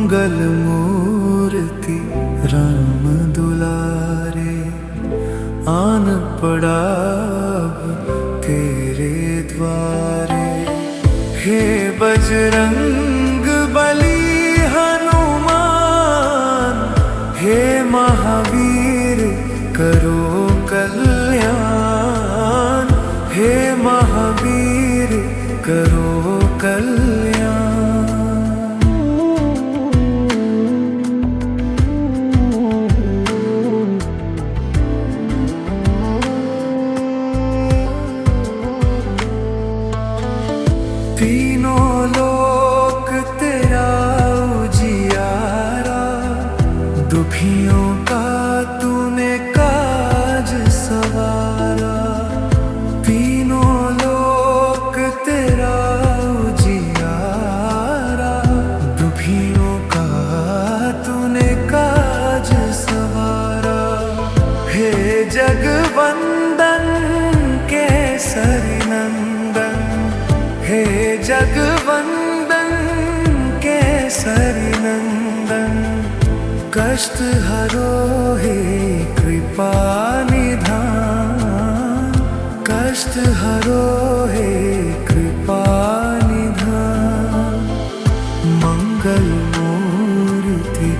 मंगल मूर्ति राम दुलारे, आन पड़ा तेरे द्वारे। हे बजरंग बली हनुमान, हे महावीर करो कल्याण, हे महावीर करो कल्याण। तीनों लोक तेरा उजियारा, दुखियों का तूने काज सवारा। तीनों लोक तेरा उजियारा, दुखियों का तूने काज सवारा। हे जगवंदन केसरी नंदन, हे जगवंदन केसरी नंदन। कष्ट हरो हे कृपा निधान, कष्ट हरो हे कृपा निधान। मंगल मूर्ति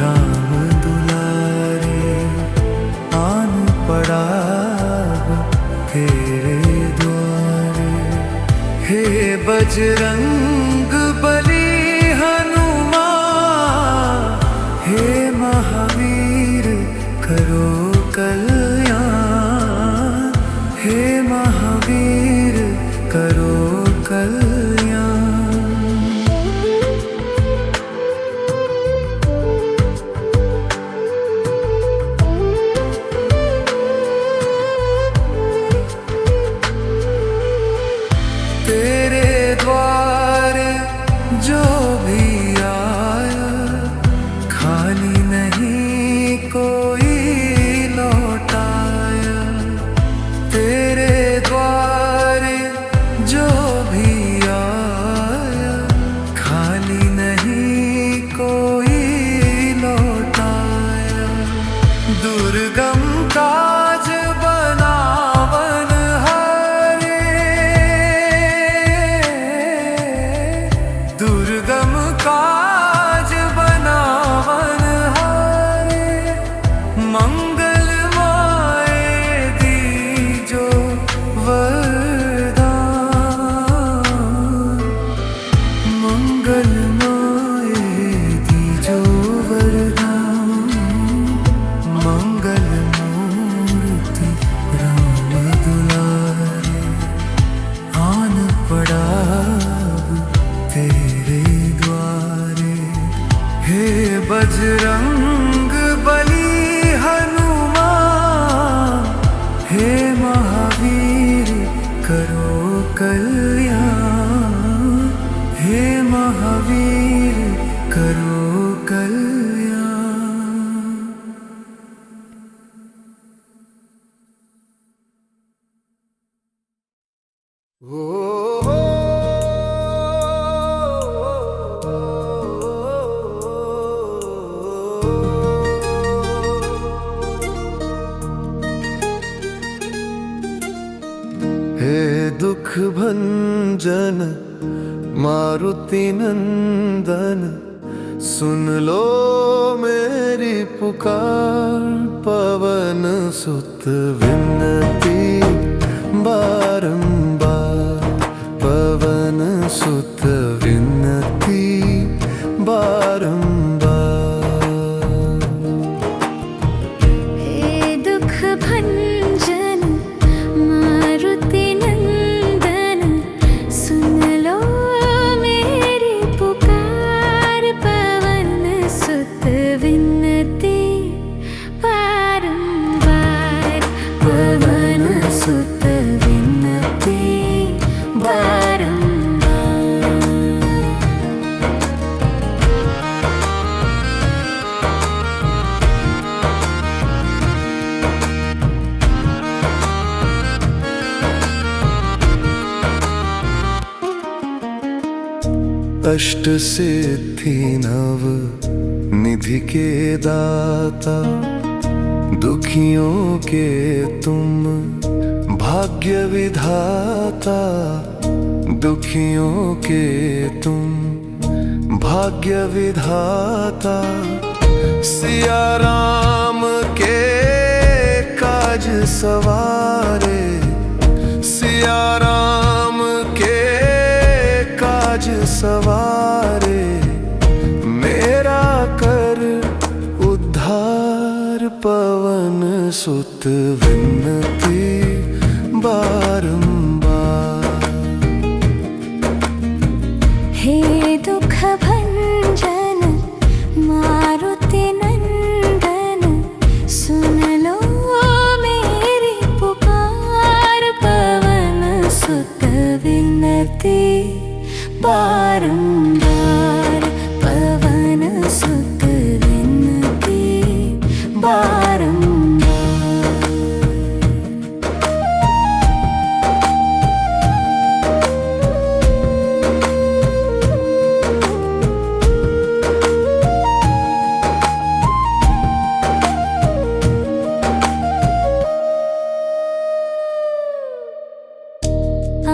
राम दुलारे, आन पड़ा तेरे द्वारे। हे बजरंग बली हनुमान, हे महावीर करो कल्याण, हे महावीर करो कल्याण। तेरे द्वारे जो भी आया, खाली नहीं कोई लौटाया। तेरे द्वारे जो भी आया, खाली नहीं कोई लौटाया। दुर्गम काज बनावन हारे, दुर्गम काज बनावन हारे। मंगल माए दीजो वरदान, मंगल माए दीजो वरदान। मंगल मूर्ति राम दुलारे, आन पड़ा तेरे द्वारे। हे बजरंग बली हनुमान, हे महावीर करो कल्याण, हे महावीर करो कल्याण। ओ हे दुख भंजन मारुति नंदन, सुन लो मेरी पुकार। पवन सुत विनती बारंबार, पवन सुत विनती बारंबार। हे दुख भंजन मारुति नंदन, सुन लो मेरी पुकार। पवन सुत विनती बारंबार, पवन सुत विनती बारंबार। अष्ट सिद्धि थी नव निधि के दाता, दुखियों के तुम भाग्य विधाता, दुखियों के तुम भाग्य विधाता। सिया राम के काज सवारे, सिया राम के काज सवारे, मेरा कर उद्धार पवन सुत विनती बारंबार। हे दुख भंजन मारुति नंदन, सुन लो मेरी पुकार, पवन सुत विनती बारंबार, पवन सुत विनती बारंबार।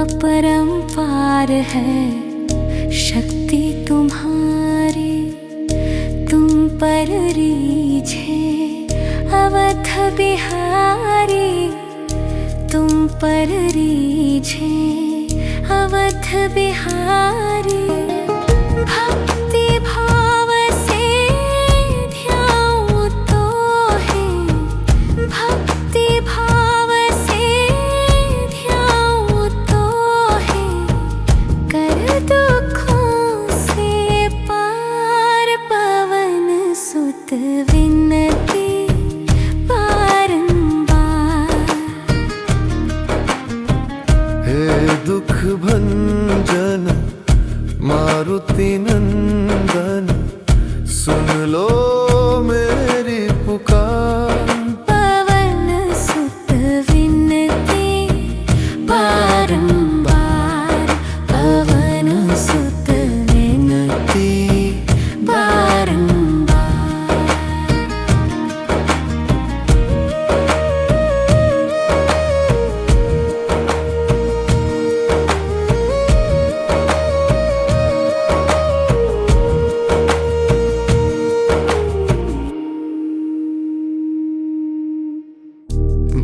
अपरंपार है शक्ति तुम्हारी, तुम पर रीझे अवध बिहारी, तुम पर रीझे अवध बिहारी। भक्ति भाव से ध्याऊं तो है, भक्ति भाव से ध्याऊं तो है, कर दुखों से पार, पवन सुत विनती बारंबार। हे दुख भंजन मारुति नंदन, सुन लो मेरी पुकार, पवन सुत विनती बारंबार, पवन सुत विनती बारंबार।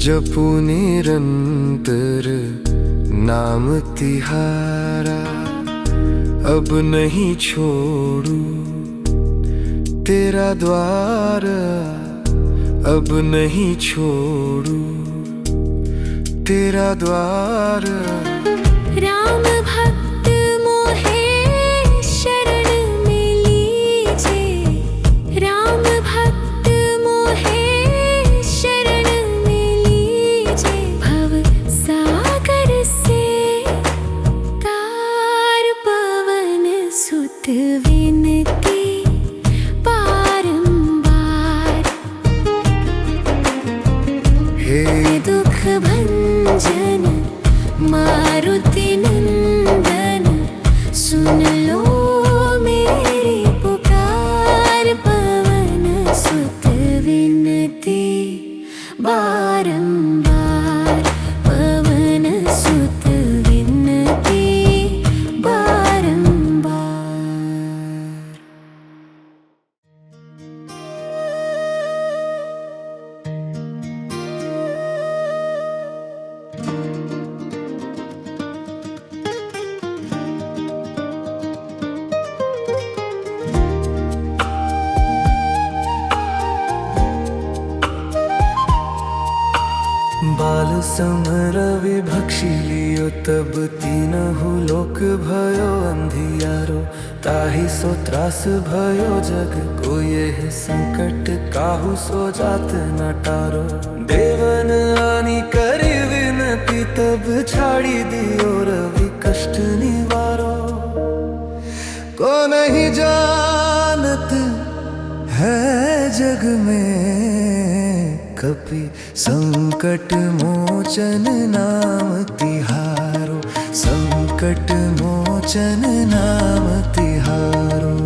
जपू निरंतर नाम तिहारा, अब नहीं छोड़ू तेरा द्वार, अब नहीं छोड़ू तेरा द्वार। राम भक्त मोहे शरण में लीजे, राम भक्त मोहे शरण में लीजे, भव सागर से तार, पवन सुत विनती बारंबार। हे दुख भंजन मारुति नंदन, सुन लो मेरी पुकार, पवन सुत विनती बारंबार, पवन सुत विनती बारंबार। बाल समरवि भक्षी लियो, तब तीनहु लोक भयो अंधियारो, ताहि सो त्रास भयो जग को, यह संकट काहू सो जात न टारो। देवन आनी करी विनती, तब छाड़ी दियो रवि कष्ट निवारो। को नहीं जानत है जग में कपि, संकट मोचन नाम तिहारो, संकट मोचन नाम तिहारो।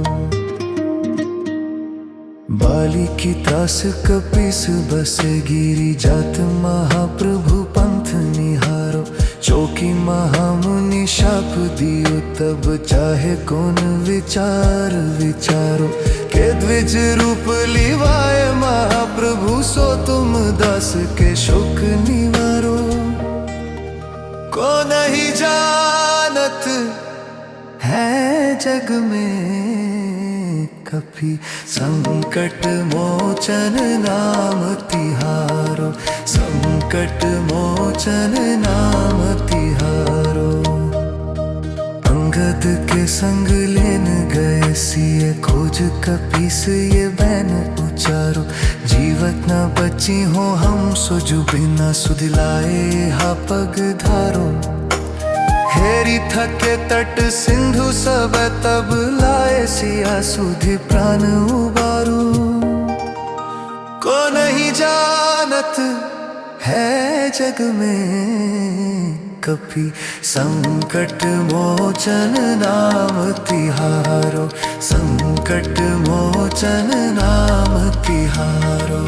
बाली की त्रास कपीस बस गिरी जात महाप्रभु पंथ निहारो। चौकी महामुनि शाप दियो तब चाहे कौन विचार विचारो। के द्विज रूप लिवाए महाप्रभु सो तुम दास के शोक निवारो। को नहीं जानत है जग में कभी संकट मोचन नाम तिहारो। संकट मोचन नाम तिहारो। अंगद के संग लेन गए सिए खोज कपीस ये बैन उचारो। जीवत न बची हो हम सुजु बिना सुधिलाए हा पग धारो। हेरी थके तट सिंधु सब तब लाए सिया सुधि प्राण उबारू। को नहीं जानत है जग में कभी संकट मोचन नाम तिहारो। संकट मोचन नाम तिहारो।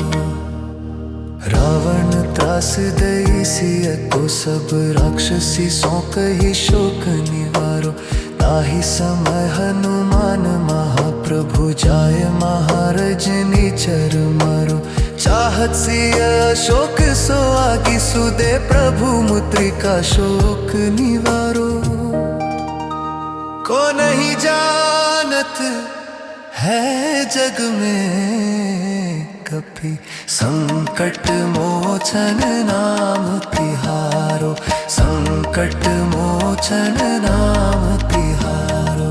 रावण त्रास दई सिय को सब राक्षसी सौंक ही शोक निवारो। ताहि समय हनुमान महाप्रभु जाय महारजनी चर मारो। चाहत सिय अशोक सो आगी सुदे प्रभु मुद्रिका शोक निवारो। को नहीं जानत है जग में कभी संकट मोचन नाम तिहारो। संकट मोचन नाम तिहारो।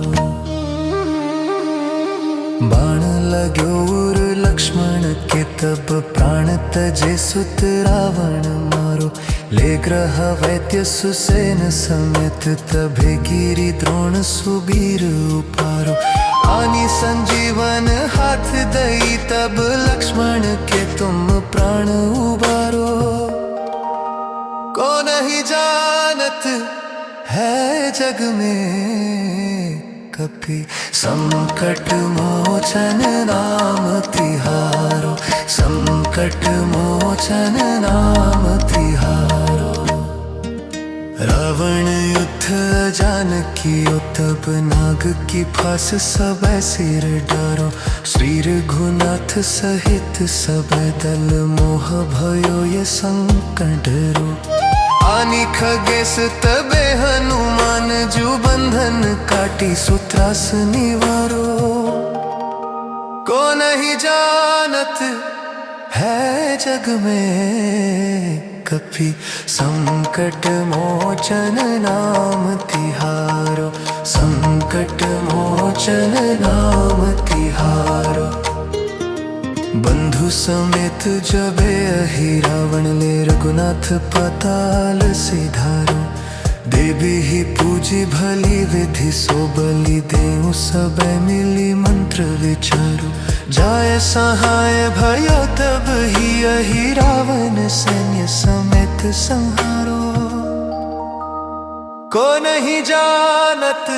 बाण लाग्यो उर लक्ष्मण के तब प्राण तजे सुत रावण मारो। ले ग्रह वैद्य सुसेन समेत तभे गिरी द्रोण सुबीर उपारो। आनी संजीवन हाथ दई तब लक्ष्मण के तुम प्राण उबारो। को नहीं जानत है जग में कभी संकट मोचन नाम तिहारो। संकट मोचन नाम तिहारो। रावण युद्ध जानकी तब नाग की फांस सब सिर डारो। श्री रघुनाथ सहित सब दल मोह भयो ये संकट रो। आनी खगेश तबे हनुमान जू बंधन काटी सुत्रास निवारो। को नहीं जानत है जग में कभी संकट मोचन नाम तिहारो। संकट मोचन नाम तिहारो। बंधु समेत जबे अहि रावण ले रघुनाथ पाताल सिधारो। देवी ही पूजी भली विधि सो बलि देऊ सब मिली मंत्र विचारो। जाय सहाय भयो तब ही अहि रावण सैन्य समेत संहारो। को नहीं जानत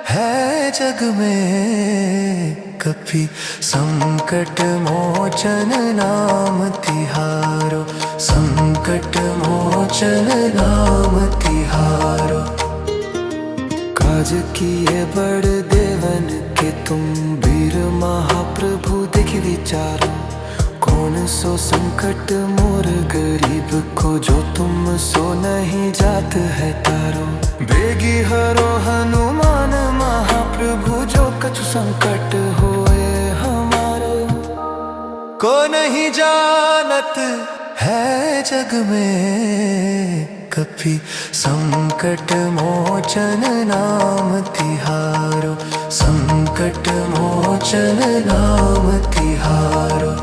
है जग में कभी संकट मोचन नाम तिहारो। संकट मोचन नाम तिहारो। काज किए बड़ देवन के तुम वीर महाप्रभु देख विचारो। कौन सो संकट मोर गरीब को जो तुम सो नहीं जात है तारो। बेगी हरो हनुमान महाप्रभु जो कछु संकट होए हमारो। को नहीं जानत है जग में कभी संकट मोचन नाम तिहारो। संकट मोचन नाम तिहारो।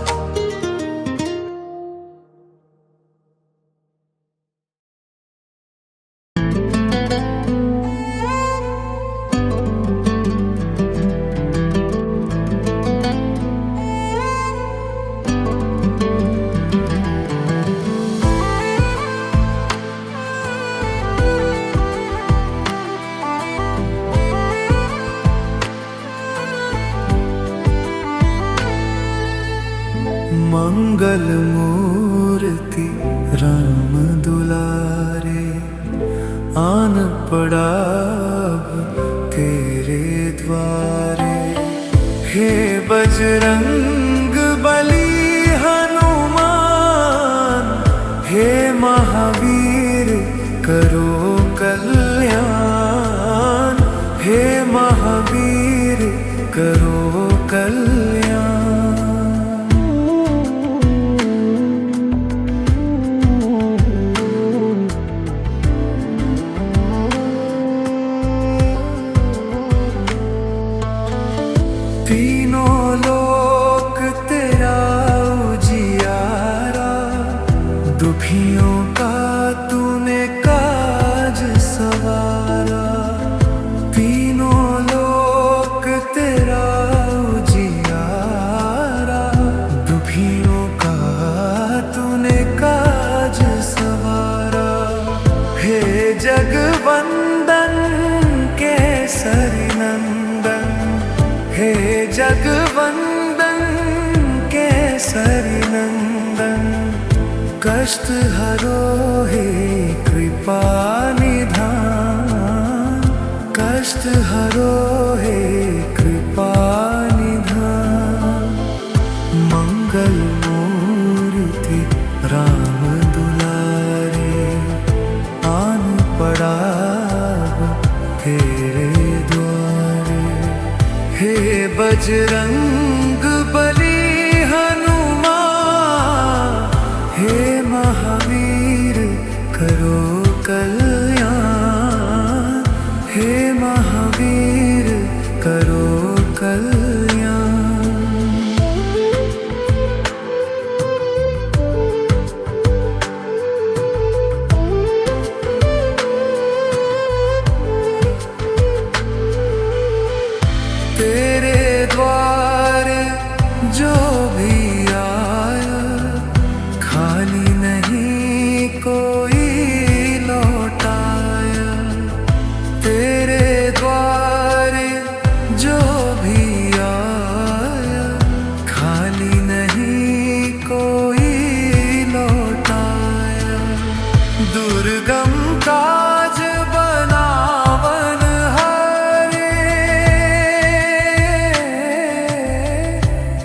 राम दुलारे, आन पड़ा अब तेरे द्वारे। हे बजरंग बली हनुमान, हे महावीर करो कल्याण, हे महावीर करो कल्याण। तीनों लोक तेरा उजियारा, दुखियों का तूने काज सवारा। तीनों लोक तेरा उजियारा, दुखियों का तूने काज सवारा। हे जगवंदन केसरी नंदन, हे जगवंदन केसरी नंदन। कष्ट हरो हे कृपा निधान, कष्ट हरो हे कृपा निधान। मंगल मूर्ति राम दुलारे, आन पड़ा तेरे द्वारे। हे बजरंग बली हनुमान, हे महावीर करो कल्याण, हे महावीर करो कल्याण। तेरे द्वारे जो भी आया, खाली नहीं कोई लौटाया। तेरे द्वारे जो भी आया, खाली नहीं कोई लौटाया। दुर्गम काज बनावन हारे,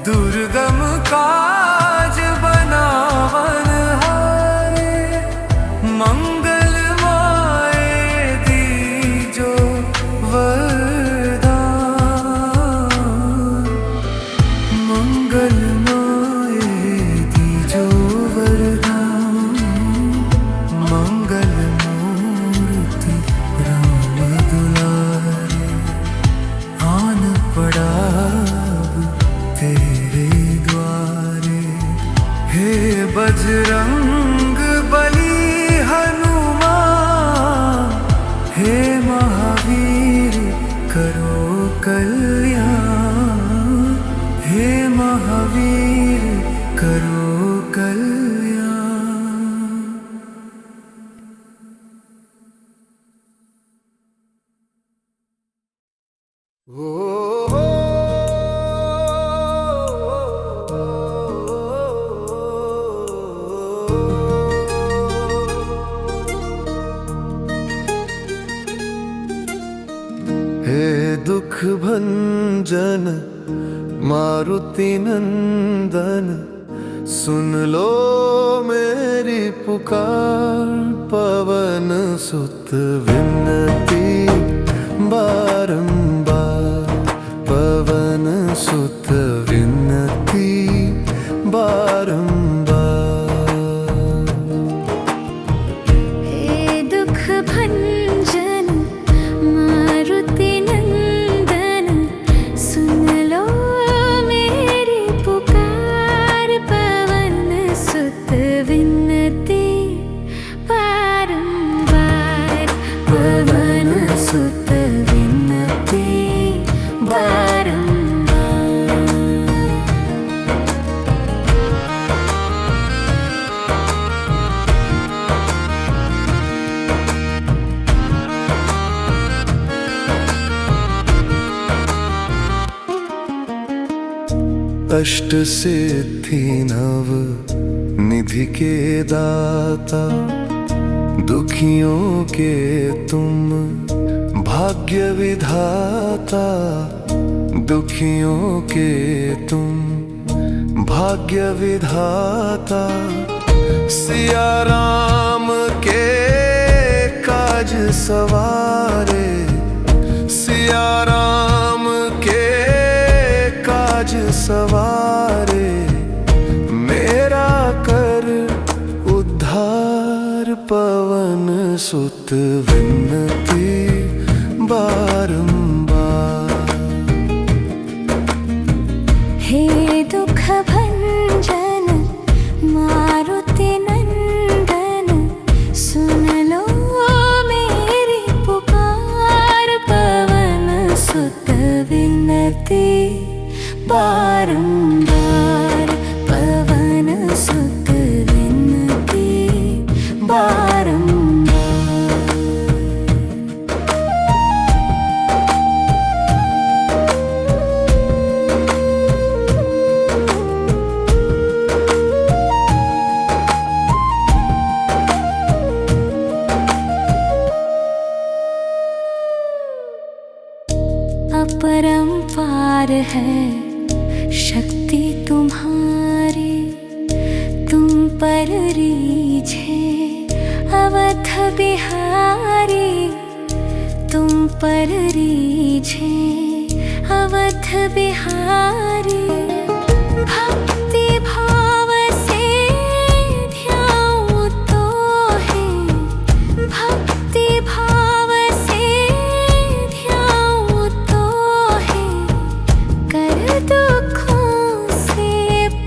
दुर्गम काज बनावन हारे। मंगल माए दीजो वरदान, मंगल माए दीजो वरदान। मंगल मूर्ति राम दुलारे, आन पड़ा अब तेरे द्वारे। हे बजरंग बली हनुमान, हे महावीर करो कल्याण, हे महावीर करो कल्याण। ओ हे दुख भंजन मारुति नंदन, सुन लो मेरी पुकार। पवन सुत विनती बारंबार, पवन सुत विनती बारंबार। हे दुख भंजन मारुति नंदन, सुन लो मेरी पुकार। पवन सुत विनती बारंबार, पवन सुत विनती बारंबार। अष्ट सिद्धि नव निधि के दाता दुखियों के तुम, भाग्य विधाता दुखियों के तुम, भाग्य विधाता। सिया राम के काज सवारे, सिया राम के काज सवारे, मेरा कर उद्धार पवन सुत विनती बारंबार। हे दुख भंजन मारुति नंदन, सुन लो मेरी पुकार, पवन सुत विनती बारंबार, पवन सुत विनती बारंबार। अपरंपार है शक्ति तुम्हारी, तुम पर रीझे अवध बिहारी, तुम पर रीझे अवध बिहारी। भक्ति भाव से ध्याऊं तो है, भक्ति भाव से ध्याऊं तो है, कर दुखों से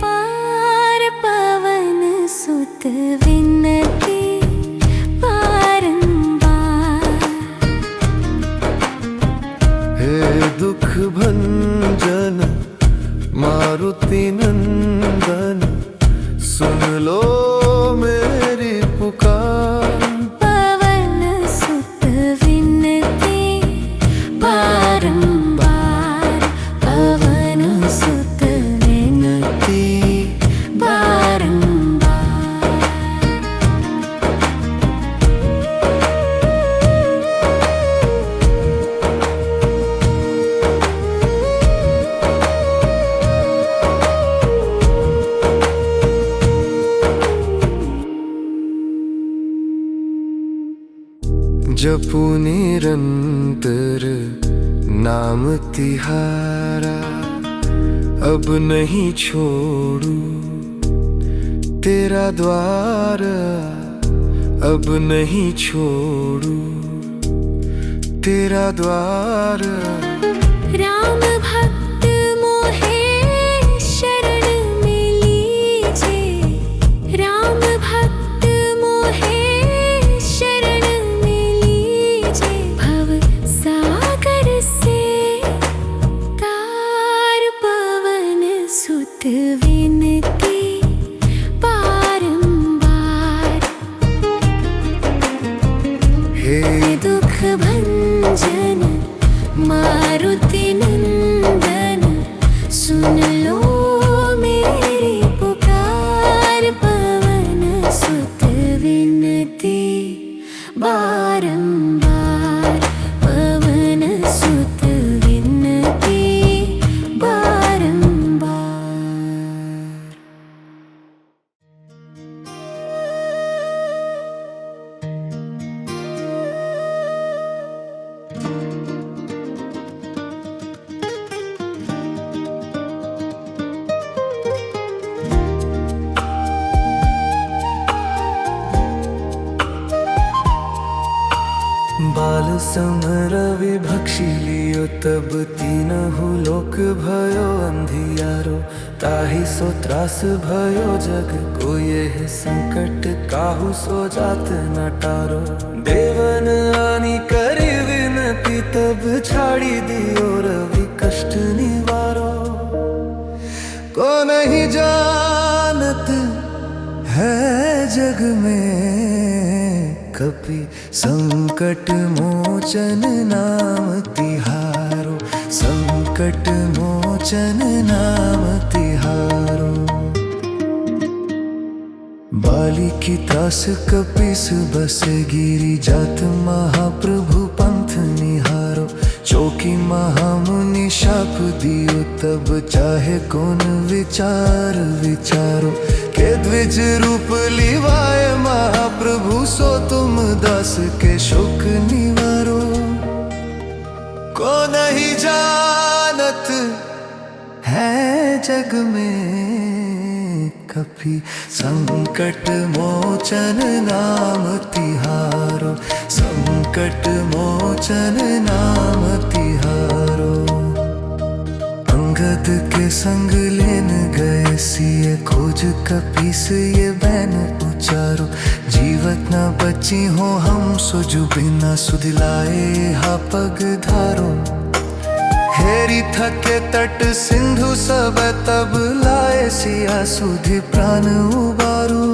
पार, पवन सुत विनती बारंबार। हे दुख भंजन मारुति नंदन, सुन लो मेरी पुकार, पवन सुत विनती बारंबार, पवन सुत विनती बारंबार। जपू निरंतर नाम तिहारा, अब नहीं छोड़ू तेरा द्वार, अब नहीं छोड़ू तेरा द्वार। राम भक्त मोहे शरण में लीजे, राम भक्त मोहे शरण में लीजे, भव सागर से तार, पवन सुत विनती बारंबार। हे दुख भंजन मारुति नंदन, सुन लो मेरी पुकार, पवन सुत विनती बारंबार, पवन सुत विनती बारंबार। बाल समरवि भक्षी लियो, तब तीनहु लोक भयो अंधियारो, ताहि सो त्रास भयो जग को, यह संकट काहू सो जात न टारो। देवन आनी करी विनती, तब छाड़ी दियो रवि कष्ट निवारो। को नहीं जानत है जग में कपि, संकट मोचन नाम तिहारो, संकट मोचन नाम तिहारो। बाली की त्रास कपीस बस गिरी जात महाप्रभु पंथ निहारो। चौकी महामुनि शाप दियो तब चाहे कौन विचार विचारो। के द्विज रूप लिवाए महाप्रभु सो तुम दास के शोक निवारो। को नहीं जानत है जग में कभी संकट मोचन नाम तिहारो। संकट मोचन नाम तिहारो। अंगद के संग लेन गए सिए खोज कपीस ये बैन उचारो। जीवत न बची हो हम सुजु बिना सुधिलाए हा पग धारो। हेरी थके तट सिंधु सब तब लाए सिया सुधि प्राण उबारू।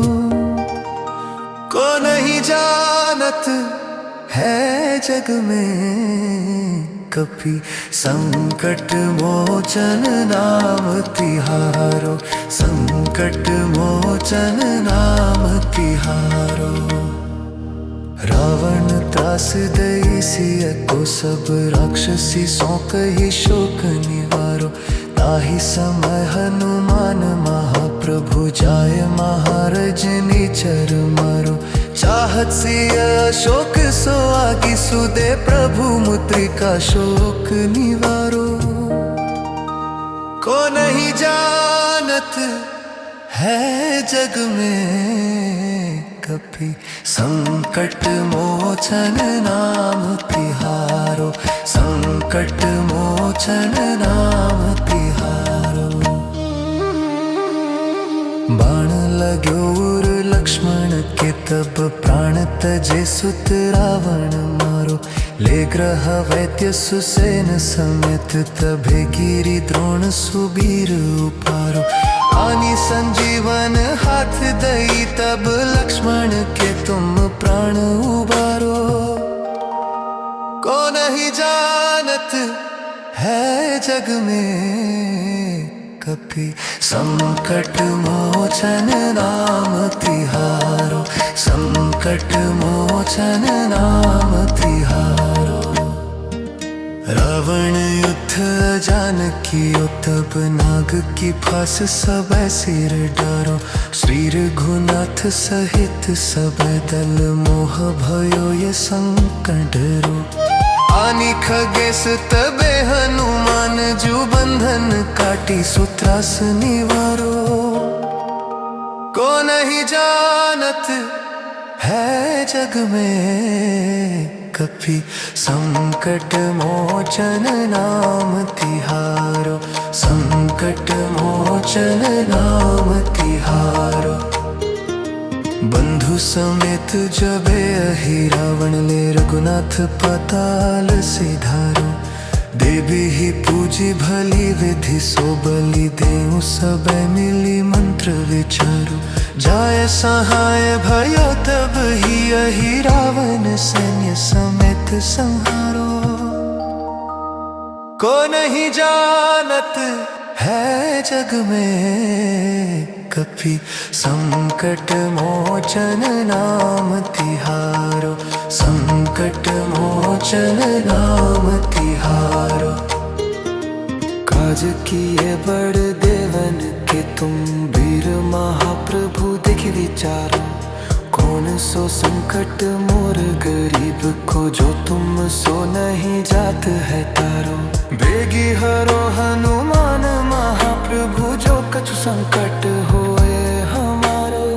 को नहीं जानत है जग में कभी संकट मोचन नाम तिहारो। संकट मोचन नाम तिहारो। रावण त्रास दई सिय को सब राक्षसी सौंक ही शोक निवारो। ताहि समय हनुमान महाप्रभु जाय महारजनी चर मारो। चाहत सिय अशोक सो आगी सुदे प्रभु मुद्रिका शोक निवारो। को नहीं जानत है जग में कभी संकट मोचन नाम तिहारो। संकट मोचन नाम तिहारो। बाण लाग्यो उर लक्ष्मण के तब प्राण तजे सुत रावण मारो। ले ग्रह वैद्य सुसेन समेत तभे गिरी द्रोण सुबीर उपारो। आनी संजीवन हाथ दई तब लक्ष्मण के तुम प्राण उबारो। को नहीं जानत है जग में कभी संकट मोचन नाम तिहारो। संकट मोचन नाम तिहारो। रावण युद्ध जानकी तब नाग की फांस सब सिर डारो। श्री रघुनाथ सहित सब दल मोह भयो ये संकट रो। आनी खगेश तबे हनुमान जू बंधन काटी सुत्रास निवारो। को नहीं जानत है जग में कभी संकट मोचन नाम तिहारो। संकट मोचन नाम तिहारो। बंधु समेत जबे अहि रावण ले रघुनाथ पाताल सिधारो। देवी ही पूजी भली विधि सो बलि देऊ सब मिली मंत्र विचारो। जाय सहाय भयो तब ही अहि रावण सैन्य समेत संहारो। को नहीं जानत है जग में कभी संकट मोचन नाम तिहारो। संकट मोचन नाम तिहारो। काज किए बड़ देवन के तुम वीर महाप्रभु देख विचारो। कौन सो संकट मोर गरीब को जो तुम सो नहीं जात है तारो। बेगी हरो हनुमान महाप्रभु जो कछु संकट होए हमारो।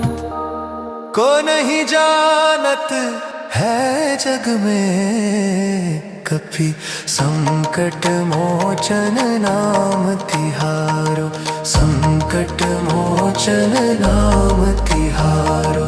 को नहीं जानत है जग में कभी संकट मोचन नाम तिहारो। संकट मोचन नाम तिहारो।